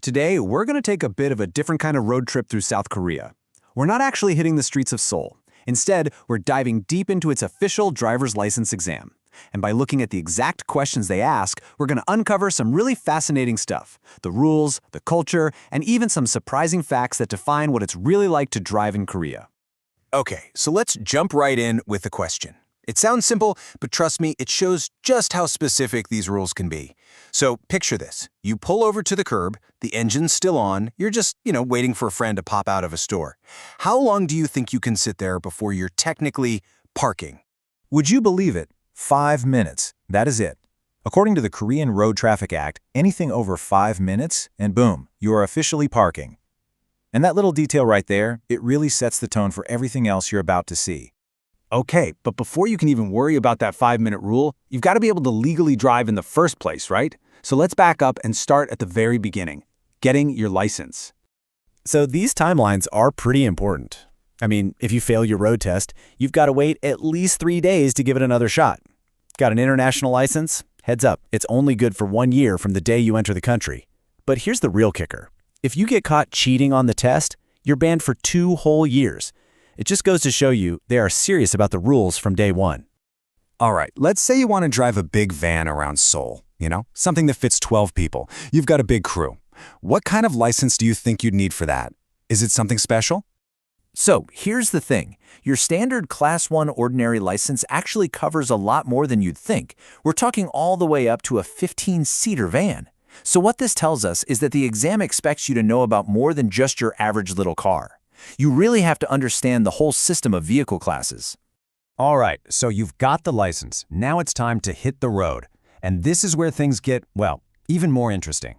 Today, we're going to take a bit of a different kind of road trip through South Korea. We're not actually hitting the streets of Seoul. Instead, we're diving deep into its official driver's license exam. And by looking at the exact questions they ask, we're going to uncover some really fascinating stuff. The rules, the culture, and even some surprising facts that define what it's really like to drive in Korea. Okay, so let's jump right in with the question. It sounds simple, but trust me, it shows just how specific these rules can be. So picture this. You pull over to the curb, the engine's still on, you're just, waiting for a friend to pop out of a store. How long do you think you can sit there before you're technically parking? Would you believe it? 5 minutes. That is it. According to the Korean Road Traffic Act, anything over 5 minutes, and boom, you are officially parking. And that little detail right there, it really sets the tone for everything else you're about to see. Okay, but before you can even worry about that 5-minute rule, you've got to be able to legally drive in the first place, right? So let's back up and start at the very beginning, getting your license. So these timelines are pretty important. I mean, if you fail your road test, you've got to wait at least 3 days to give it another shot. Got an international license? Heads up, it's only good for 1 year from the day you enter the country. But here's the real kicker. If you get caught cheating on the test, you're banned for 2 whole years. It just goes to show you they are serious about the rules from day one. All right, let's say you want to drive a big van around Seoul, something that fits 12 people. You've got a big crew. What kind of license do you think you'd need for that? Is it something special? So here's the thing. Your standard Class 1 ordinary license actually covers a lot more than you'd think. We're talking all the way up to a 15-seater van. So what this tells us is that the exam expects you to know about more than just your average little car. You really have to understand the whole system of vehicle classes. All right, so you've got the license. Now it's time to hit the road. And this is where things get, well, even more interesting.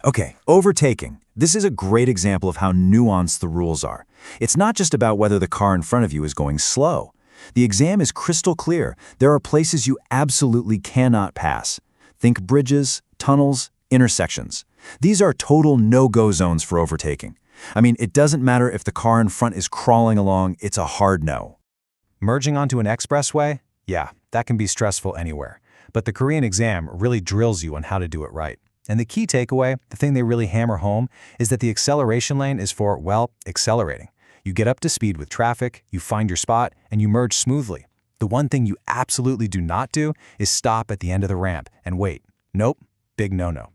Okay, overtaking. This is a great example of how nuanced the rules are. It's not just about whether the car in front of you is going slow. The exam is crystal clear. There are places you absolutely cannot pass. Think bridges, tunnels, intersections. These are total no-go zones for overtaking. I mean, it doesn't matter if the car in front is crawling along, it's a hard no. Merging onto an expressway? Yeah, that can be stressful anywhere. But the Korean exam really drills you on how to do it right. And the key takeaway, the thing they really hammer home, is that the acceleration lane is for, well, accelerating. You get up to speed with traffic, you find your spot, and you merge smoothly. The one thing you absolutely do not do is stop at the end of the ramp and wait. Nope, big no-no.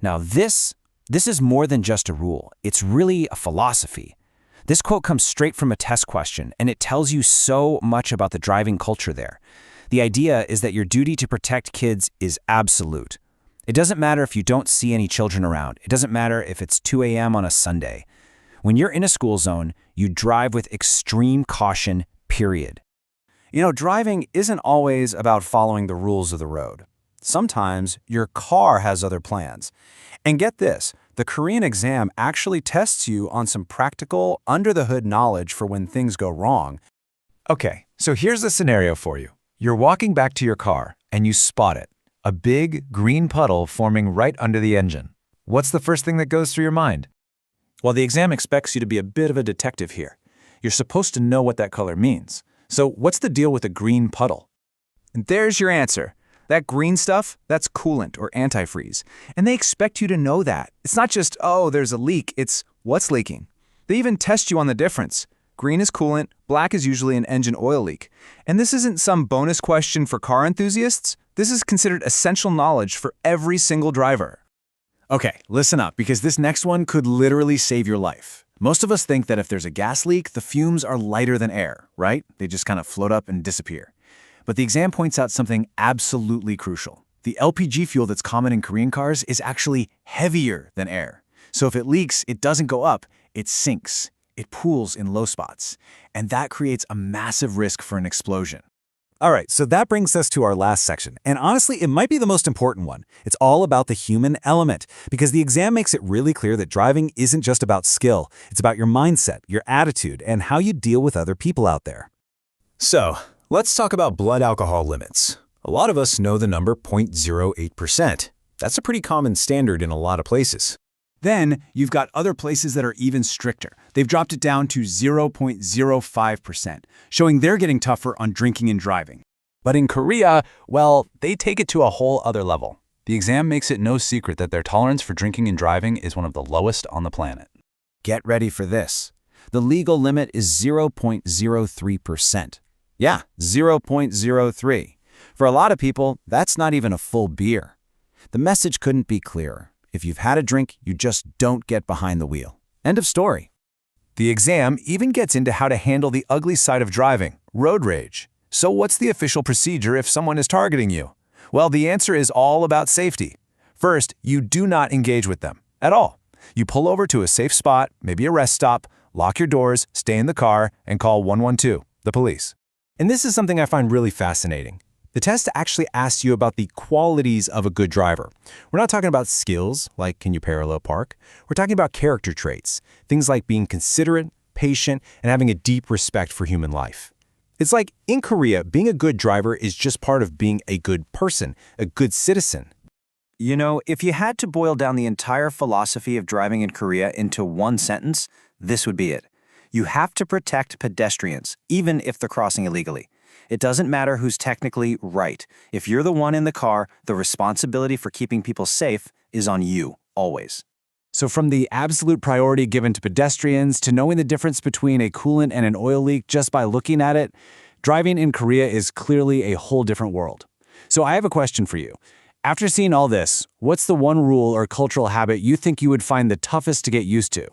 Now this is more than just a rule. It's really a philosophy. This quote comes straight from a test question, and it tells you so much about the driving culture there. The idea is that your duty to protect kids is absolute. It doesn't matter if you don't see any children around. It doesn't matter if it's 2 a.m. on a Sunday. When you're in a school zone, you drive with extreme caution, period. Driving isn't always about following the rules of the road. Sometimes your car has other plans. And get this, the Korean exam actually tests you on some practical, under-the-hood knowledge for when things go wrong. Okay, so here's the scenario for you. You're walking back to your car, and you spot it. A big, green puddle forming right under the engine. What's the first thing that goes through your mind? Well, the exam expects you to be a bit of a detective here. You're supposed to know what that color means. So what's the deal with a green puddle? And there's your answer. That green stuff, that's coolant or antifreeze. And they expect you to know that. It's not just, oh, there's a leak, it's what's leaking. They even test you on the difference. Green is coolant, black is usually an engine oil leak. And this isn't some bonus question for car enthusiasts. This is considered essential knowledge for every single driver. Okay, listen up, because this next one could literally save your life. Most of us think that if there's a gas leak, the fumes are lighter than air, right? They just kind of float up and disappear. But the exam points out something absolutely crucial. The LPG fuel that's common in Korean cars is actually heavier than air. So if it leaks, it doesn't go up, it sinks. It pools in low spots. And that creates a massive risk for an explosion. All right, so that brings us to our last section. And honestly, it might be the most important one. It's all about the human element, because the exam makes it really clear that driving isn't just about skill. It's about your mindset, your attitude, and how you deal with other people out there. So, let's talk about blood alcohol limits. A lot of us know the number 0.08%. That's a pretty common standard in a lot of places. Then you've got other places that are even stricter. They've dropped it down to 0.05%, showing they're getting tougher on drinking and driving. But in Korea, well, they take it to a whole other level. The exam makes it no secret that their tolerance for drinking and driving is one of the lowest on the planet. Get ready for this. The legal limit is 0.03%. Yeah, 0.03. For a lot of people, that's not even a full beer. The message couldn't be clearer. If you've had a drink, you just don't get behind the wheel. End of story. The exam even gets into how to handle the ugly side of driving, road rage. So what's the official procedure if someone is targeting you? Well, the answer is all about safety. First, you do not engage with them at all. You pull over to a safe spot, maybe a rest stop, lock your doors, stay in the car, and call 112, the police. And this is something I find really fascinating. The test actually asks you about the qualities of a good driver. We're not talking about skills, like can you parallel park? We're talking about character traits, things like being considerate, patient, and having a deep respect for human life. It's like, in Korea, being a good driver is just part of being a good person, a good citizen. You know, if you had to boil down the entire philosophy of driving in Korea into one sentence, this would be it. You have to protect pedestrians, even if they're crossing illegally. It doesn't matter who's technically right. If you're the one in the car, the responsibility for keeping people safe is on you, always. So from the absolute priority given to pedestrians to knowing the difference between a coolant and an oil leak just by looking at it, driving in Korea is clearly a whole different world. So I have a question for you. After seeing all this, what's the one rule or cultural habit you think you would find the toughest to get used to?